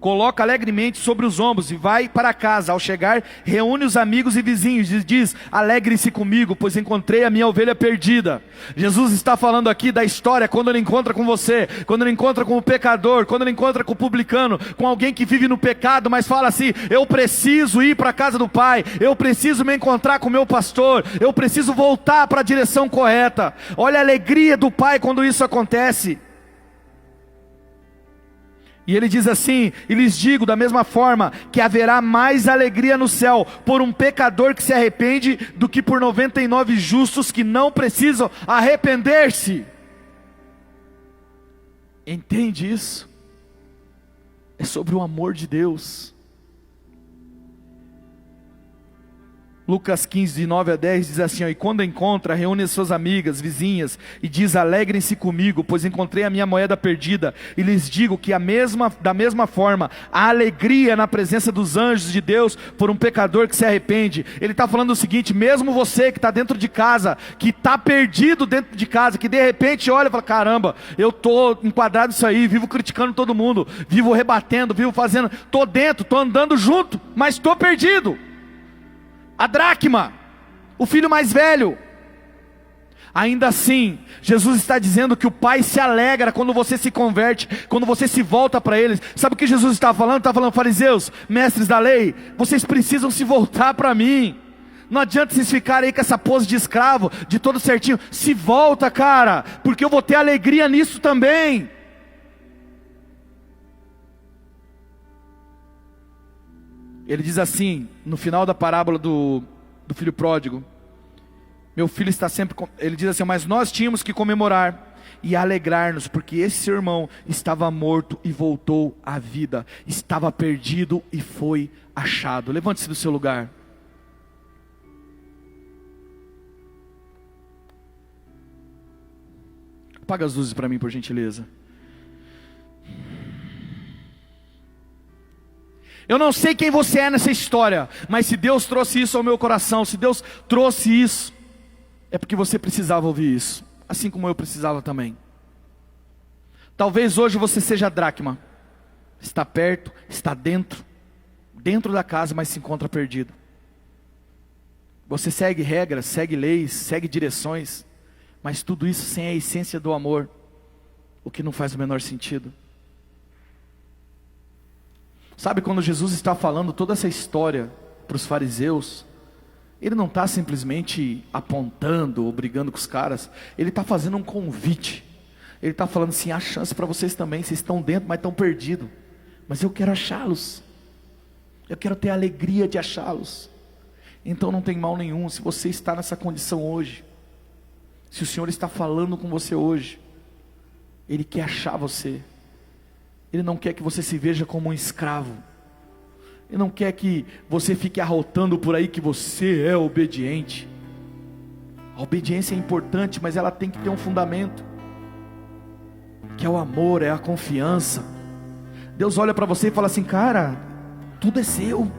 coloca alegremente sobre os ombros e vai para casa. Ao chegar, reúne os amigos e vizinhos e diz: alegre-se comigo, pois encontrei a minha ovelha perdida. Jesus está falando aqui da história quando ele encontra com você, quando ele encontra com o pecador, quando ele encontra com o publicano, com alguém que vive no pecado, mas fala assim: eu preciso ir para a casa do Pai, eu preciso me encontrar com o meu pastor, eu preciso voltar para a direção correta. Olha a alegria do Pai quando isso acontece. E ele diz assim: e lhes digo da mesma forma, que haverá mais alegria no céu por um pecador que se arrepende, do que por 99 justos que não precisam arrepender-se. Entende isso? É sobre o amor de Deus. Lucas 15, de 9 a 10 diz assim: e quando encontra, reúne as suas amigas, vizinhas, e diz: alegrem-se comigo, pois encontrei a minha moeda perdida. E lhes digo que da mesma forma, há alegria na presença dos anjos de Deus por um pecador que se arrepende. Ele está falando o seguinte: mesmo você que está dentro de casa, que está perdido dentro de casa, que de repente olha e fala: caramba, eu estou enquadrado nisso aí, vivo criticando todo mundo, vivo rebatendo, vivo fazendo, estou dentro, estou andando junto, mas estou perdido. A dracma, o filho mais velho. Ainda assim, Jesus está dizendo que o Pai se alegra quando você se converte, quando você se volta para Ele. Sabe o que Jesus está falando? Está falando: fariseus, mestres da lei, vocês precisam se voltar para mim. Não adianta vocês ficarem aí com essa pose de escravo, de todo certinho. Se volta, cara, porque eu vou ter alegria nisso também. Ele diz assim, no final da parábola do filho pródigo: meu filho está sempre... Ele diz assim: mas nós tínhamos que comemorar e alegrar-nos, porque esse seu irmão estava morto e voltou à vida, estava perdido e foi achado. Levante-se do seu lugar. Apaga as luzes para mim, por gentileza. Eu não sei quem você é nessa história, mas se Deus trouxe isso ao meu coração, se Deus trouxe isso, é porque você precisava ouvir isso, assim como eu precisava também. Talvez hoje você seja a dracma, está perto, está dentro da casa, mas se encontra perdido. Você segue regras, segue leis, segue direções, mas tudo isso sem a essência do amor, o que não faz o menor sentido. Sabe, quando Jesus está falando toda essa história para os fariseus, Ele não está simplesmente apontando ou brigando com os caras. Ele está fazendo um convite. Ele está falando assim: há chance para vocês também. Vocês estão dentro, mas estão perdidos. Mas eu quero achá-los. Eu quero ter a alegria de achá-los. Então não tem mal nenhum se você está nessa condição hoje. Se o Senhor está falando com você hoje, Ele quer achar você. Ele não quer que você se veja como um escravo. Ele não quer que você fique arrotando por aí que você é obediente. A obediência é importante, mas ela tem que ter um fundamento, que é o amor, é a confiança. Deus olha para você e fala assim: cara, tudo é seu.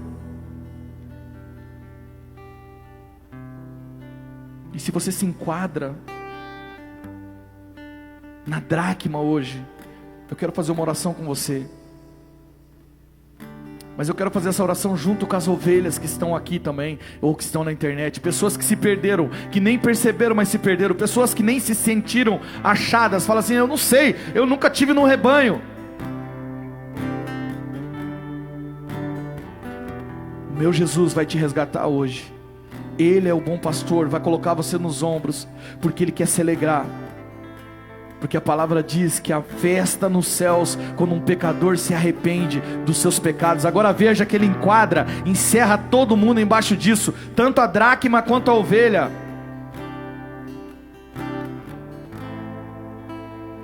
E se você se enquadra na dracma hoje, eu quero fazer uma oração com você. Mas eu quero fazer essa oração junto com as ovelhas que estão aqui também, ou que estão na internet. Pessoas que se perderam, que nem perceberam, mas se perderam. Pessoas que nem se sentiram achadas. Fala assim: eu não sei, eu nunca tive num rebanho. O meu Jesus vai te resgatar hoje. Ele é o bom pastor, vai colocar você nos ombros, porque Ele quer se alegrar. Porque a palavra diz que a festa nos céus, quando um pecador se arrepende dos seus pecados. Agora veja que Ele encerra todo mundo embaixo disso, tanto a dracma quanto a ovelha.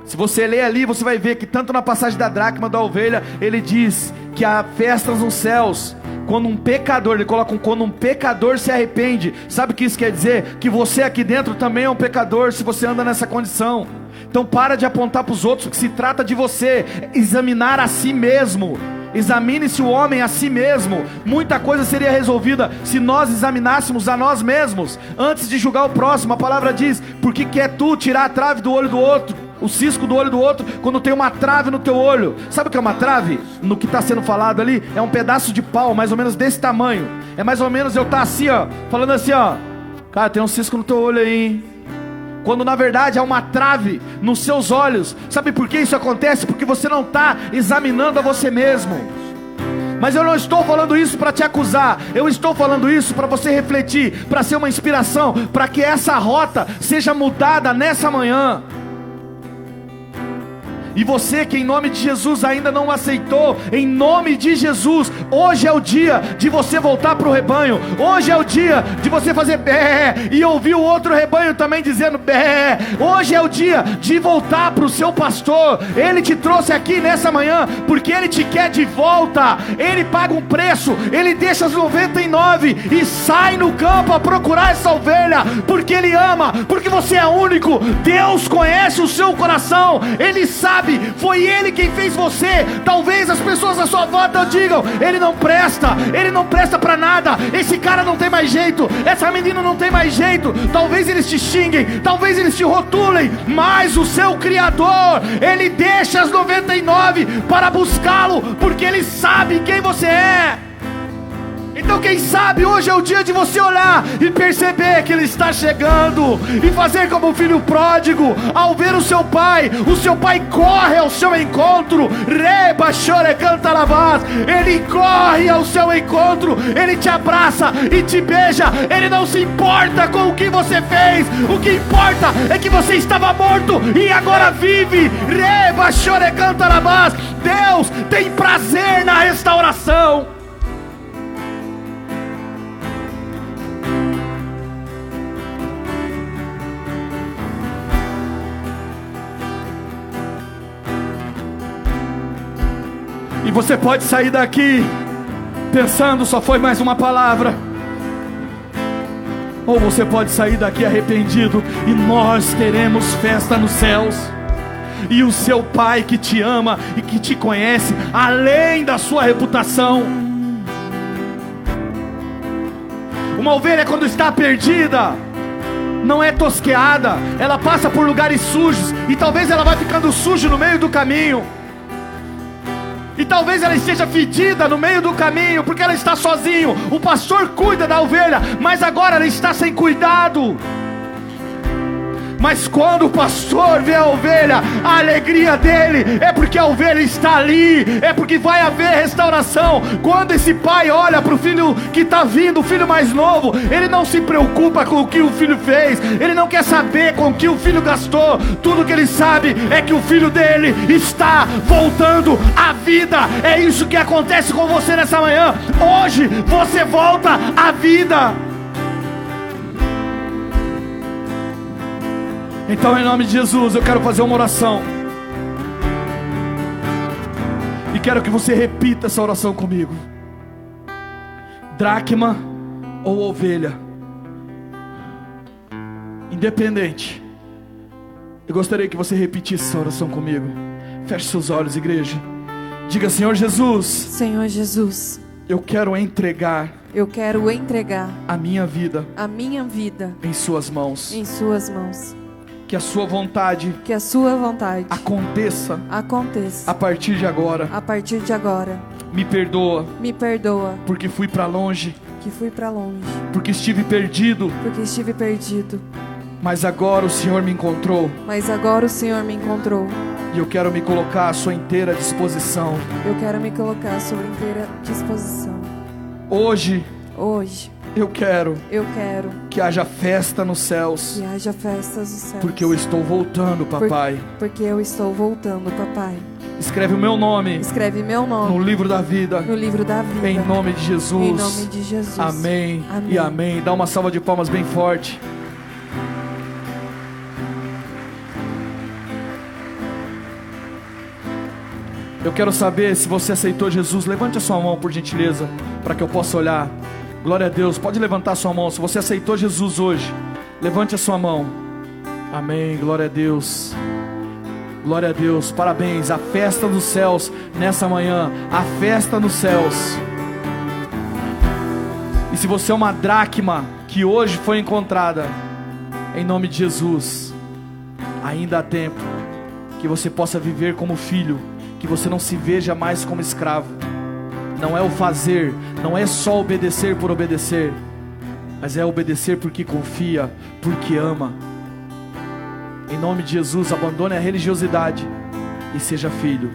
Se você ler ali, você vai ver que tanto na passagem da dracma da ovelha, ele diz que há festas nos céus, quando um pecador, ele coloca quando um pecador se arrepende. Sabe o que isso quer dizer? Que você aqui dentro também é um pecador, se você anda nessa condição. Então para de apontar para os outros, que se trata de você examinar a si mesmo. Examine-se o homem a si mesmo. Muita coisa seria resolvida se nós examinássemos a nós mesmos antes de julgar o próximo. A palavra diz: por que quer tu tirar a trave do olho do outro, o cisco do olho do outro, quando tem uma trave no teu olho? Sabe o que é uma trave? No que está sendo falado ali, é um pedaço de pau, mais ou menos desse tamanho. É mais ou menos eu estar assim, ó, falando assim, ó: cara, tem um cisco no teu olho aí, hein? Quando na verdade é uma trave nos seus olhos. Sabe por que isso acontece? Porque você não está examinando a você mesmo. Mas eu não estou falando isso para te acusar. Eu estou falando isso para você refletir, para ser uma inspiração, para que essa rota seja mudada nessa manhã. E você que em nome de Jesus ainda não aceitou, em nome de Jesus, hoje é o dia de você voltar para o rebanho. Hoje é o dia de você fazer bé e ouvir o outro rebanho também dizendo bé. Hoje é o dia de voltar para o seu pastor. Ele te trouxe aqui nessa manhã porque ele te quer de volta. Ele paga um preço, ele deixa as 99 e sai no campo a procurar essa ovelha, porque ele ama, porque você é único. Deus conhece o seu coração, ele sabe. Foi ele quem fez você. Talvez as pessoas à sua volta digam: ele não presta para nada, esse cara não tem mais jeito, essa menina não tem mais jeito. Talvez eles te xinguem, talvez eles te rotulem, mas o seu Criador, ele deixa as 99 para buscá-lo, porque ele sabe quem você é. Então quem sabe hoje é o dia de você olhar e perceber que ele está chegando, e fazer como o filho pródigo, ao ver o seu pai corre ao seu encontro. Reba, chore, canta, lavaz. Ele corre ao seu encontro, ele te abraça e te beija. Ele não se importa com o que você fez, o que importa é que você estava morto e agora vive. Reba, chore, canta, lavaz. Deus tem prazer na restauração. E você pode sair daqui pensando: só foi mais uma palavra. Ou você pode sair daqui arrependido: e nós teremos festa nos céus. E o seu pai que te ama e que te conhece além da sua reputação. Uma ovelha, quando está perdida, não é tosqueada. Ela passa por lugares sujos, e talvez ela vai ficando suja no meio do caminho. E talvez ela esteja fedida no meio do caminho, porque ela está sozinho. O pastor cuida da ovelha, mas agora ela está sem cuidado. Mas quando o pastor vê a ovelha, a alegria dele é porque a ovelha está ali, é porque vai haver restauração. Quando esse pai olha para o filho que está vindo, o filho mais novo, ele não se preocupa com o que o filho fez, ele não quer saber com o que o filho gastou. Tudo que ele sabe é que o filho dele está voltando à vida. É isso que acontece com você nessa manhã. Hoje você volta à vida. Então, em nome de Jesus, eu quero fazer uma oração. E quero que você repita essa oração comigo. Dracma ou ovelha, independente, eu gostaria que você repetisse essa oração comigo. Feche seus olhos, igreja. Diga: Senhor Jesus, Senhor Jesus, eu quero entregar a minha vida em suas mãos. Que a sua vontade aconteça a partir de agora. Me perdoa porque fui para longe, porque estive perdido. Mas agora o Senhor me encontrou. E eu quero me colocar à sua inteira disposição. Hoje eu quero que haja festa nos céus. Porque eu estou voltando, papai. Escreve o meu nome no livro da vida. Em nome de Jesus. Amém e amém. Dá uma salva de palmas bem forte. Eu quero saber se você aceitou Jesus. Levante a sua mão, por gentileza, para que eu possa olhar. Glória a Deus. Pode levantar a sua mão. Se você aceitou Jesus hoje, levante a sua mão. Amém, glória a Deus. Glória a Deus, parabéns, a festa dos céus nessa manhã, a festa nos céus. E se você é uma dracma que hoje foi encontrada, em nome de Jesus, ainda há tempo que você possa viver como filho, que você não se veja mais como escravo. Não é o fazer, não é só obedecer por obedecer, mas é obedecer porque confia, porque ama. Em nome de Jesus, abandone a religiosidade e seja filho.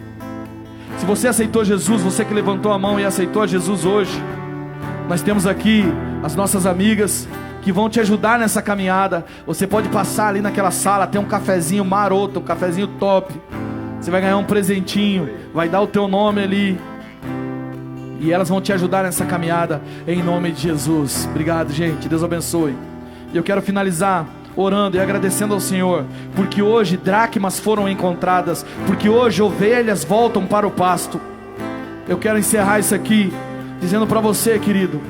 Se você aceitou Jesus, você que levantou a mão e aceitou a Jesus hoje, nós temos aqui as nossas amigas que vão te ajudar nessa caminhada. Você pode passar ali naquela sala, tem um cafezinho maroto, um cafezinho top. Você vai ganhar um presentinho, vai dar o teu nome ali, e elas vão te ajudar nessa caminhada, em nome de Jesus. Obrigado, gente, Deus abençoe. E eu quero finalizar orando e agradecendo ao Senhor, porque hoje dracmas foram encontradas, porque hoje ovelhas voltam para o pasto. Eu quero encerrar isso aqui dizendo para você, querido,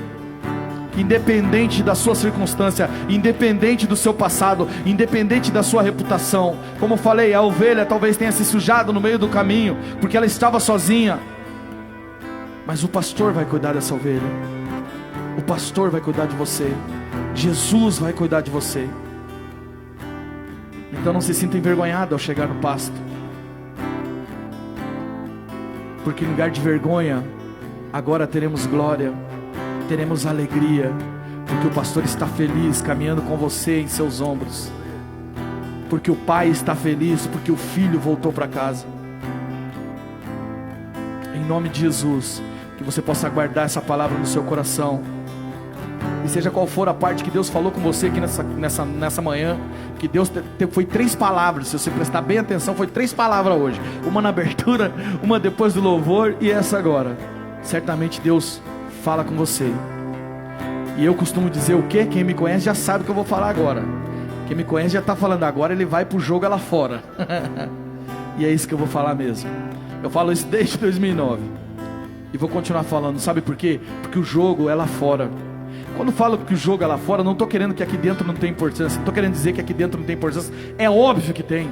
que independente da sua circunstância, independente do seu passado, independente da sua reputação, como eu falei, a ovelha talvez tenha se sujado no meio do caminho, porque ela estava sozinha, mas o pastor vai cuidar dessa ovelha, o pastor vai cuidar de você, Jesus vai cuidar de você. Então não se sinta envergonhado ao chegar no pasto, porque em lugar de vergonha, agora teremos glória, teremos alegria, porque o pastor está feliz caminhando com você em seus ombros, porque o pai está feliz, porque o filho voltou para casa. Em nome de Jesus, que você possa guardar essa palavra no seu coração, e seja qual for a parte que Deus falou com você aqui nessa manhã, que Deus foi 3 palavras, se você prestar bem atenção, foi 3 palavras hoje, uma na abertura, uma depois do louvor e essa agora. Certamente Deus fala com você. E eu costumo dizer o quê? Quem me conhece já sabe o que eu vou falar agora. Quem me conhece já está falando agora, ele vai para o jogo lá fora. E é isso que eu vou falar mesmo. Eu falo isso desde 2009 e vou continuar falando. Sabe por quê? Porque o jogo é lá fora. Quando falo que o jogo é lá fora, não estou querendo que aqui dentro não tenha importância, não estou querendo dizer que aqui dentro não tem importância. É óbvio que tem.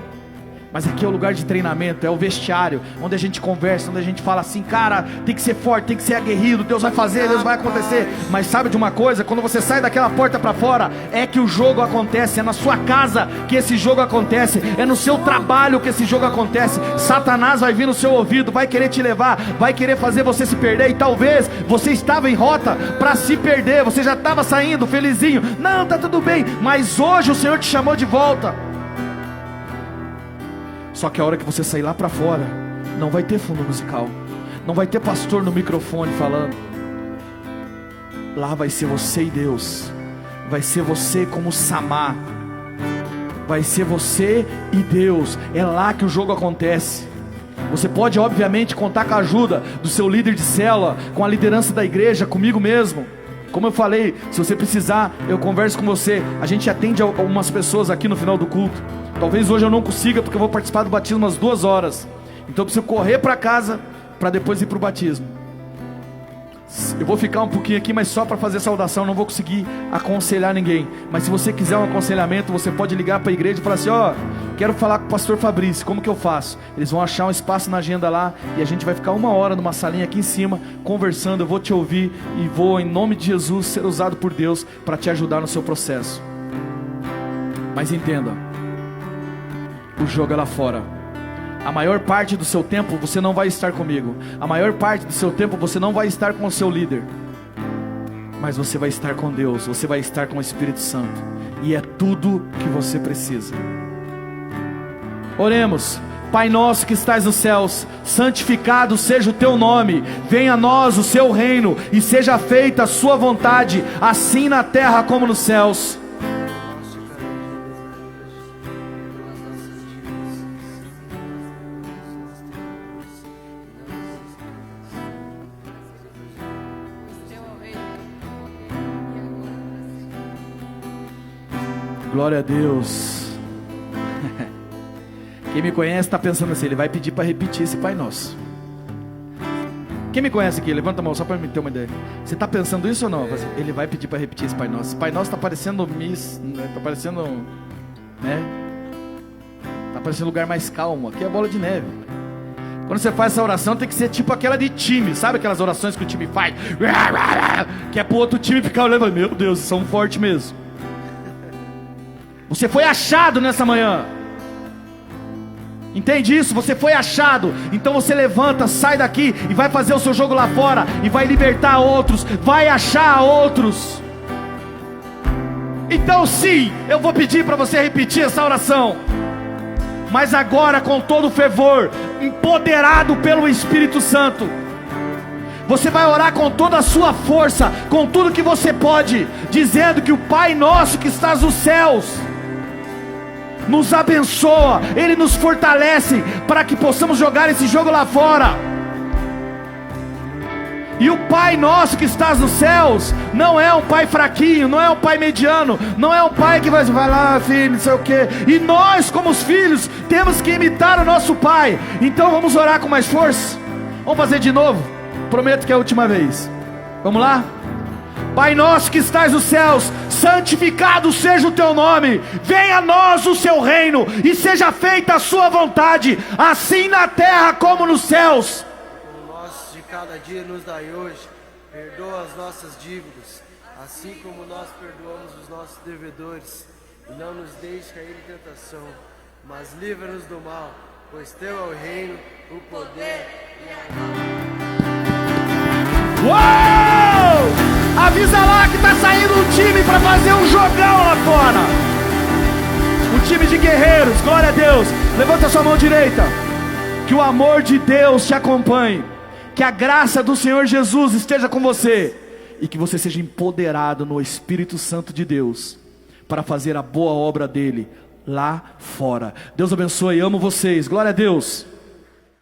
Mas aqui é o lugar de treinamento, é o vestiário, onde a gente conversa, onde a gente fala assim, cara, tem que ser forte, tem que ser aguerrido, Deus vai fazer, Deus vai acontecer. Mas sabe de uma coisa? Quando você sai daquela porta para fora, é que o jogo acontece, é na sua casa que esse jogo acontece, é no seu trabalho que esse jogo acontece. Satanás vai vir no seu ouvido, vai querer te levar, vai querer fazer você se perder, e talvez você estava em rota para se perder, você já estava saindo felizinho, não, tá tudo bem, mas hoje o Senhor te chamou de volta. Só que a hora que você sair lá para fora, não vai ter fundo musical, não vai ter pastor no microfone falando. Lá vai ser você e Deus, vai ser você como Samar, vai ser você e Deus. É lá que o jogo acontece. Você pode obviamente contar com a ajuda do seu líder de célula, com a liderança da igreja, comigo mesmo. Como eu falei, se você precisar, eu converso com você. A gente atende algumas pessoas aqui no final do culto. Talvez hoje eu não consiga, porque eu vou participar do batismo às 2 horas. Então eu preciso correr para casa, para depois ir para o batismo. Eu vou ficar um pouquinho aqui, mas só para fazer saudação, não vou conseguir aconselhar ninguém. Mas se você quiser um aconselhamento, você pode ligar para a igreja e falar assim, ó, quero falar com o pastor Fabrício, como que eu faço? Eles vão achar um espaço na agenda lá, e a gente vai ficar 1 hora numa salinha aqui em cima, conversando, eu vou te ouvir, e vou em nome de Jesus ser usado por Deus para te ajudar no seu processo. Mas entenda, o jogo é lá fora. A maior parte do seu tempo você não vai estar comigo, a maior parte do seu tempo você não vai estar com o seu líder, mas você vai estar com Deus, você vai estar com o Espírito Santo, e é tudo que você precisa. Oremos. Pai nosso que estás nos céus, santificado seja o teu nome, venha a nós o seu reino, e seja feita a sua vontade, assim na terra como nos céus. Glória a Deus. Quem me conhece está pensando assim, ele vai pedir para repetir esse Pai Nosso. Quem me conhece aqui, levanta a mão só para me ter uma ideia. Você está pensando isso ou não? Ele vai pedir para repetir esse Pai Nosso. Pai Nosso está parecendo Miss, está parecendo, né? Está parecendo um lugar mais calmo. Aqui é bola de neve. Quando você faz essa oração, tem que ser tipo aquela de time. Sabe aquelas orações que o time faz? Que é pro outro time ficar olhando. Meu Deus, são fortes mesmo. Você foi achado nessa manhã. Entende isso? Você foi achado. Então você levanta, sai daqui e vai fazer o seu jogo lá fora. E vai libertar outros. Vai achar outros. Então sim, eu vou pedir para você repetir essa oração. Mas agora com todo o fervor, empoderado pelo Espírito Santo. Você vai orar com toda a sua força, com tudo que você pode, dizendo que o Pai nosso que estás nos céus nos abençoa, Ele nos fortalece para que possamos jogar esse jogo lá fora. E o Pai nosso que estás nos céus não é um pai fraquinho, não é um pai mediano, não é um pai que vai lá, filho, não sei o que. E nós, como os filhos, temos que imitar o nosso Pai. Então vamos orar com mais força. Vamos fazer de novo. Prometo que é a última vez. Vamos lá? Pai nosso que estás nos céus, santificado seja o teu nome. Venha a nós o seu reino e seja feita a sua vontade, assim na terra como nos céus. De cada dia nos dai hoje, perdoa as nossas dívidas, assim como nós perdoamos os nossos devedores, e não nos deixe cair em tentação, mas livra-nos do mal, pois teu é o reino, o poder e a glória. Uou! Avisa lá que tá saindo um time para fazer um jogão lá fora. Um time de guerreiros, glória a Deus. Levanta sua mão direita. Que o amor de Deus te acompanhe. Que a graça do Senhor Jesus esteja com você. E que você seja empoderado no Espírito Santo de Deus para fazer a boa obra dele lá fora. Deus abençoe, amo vocês, glória a Deus.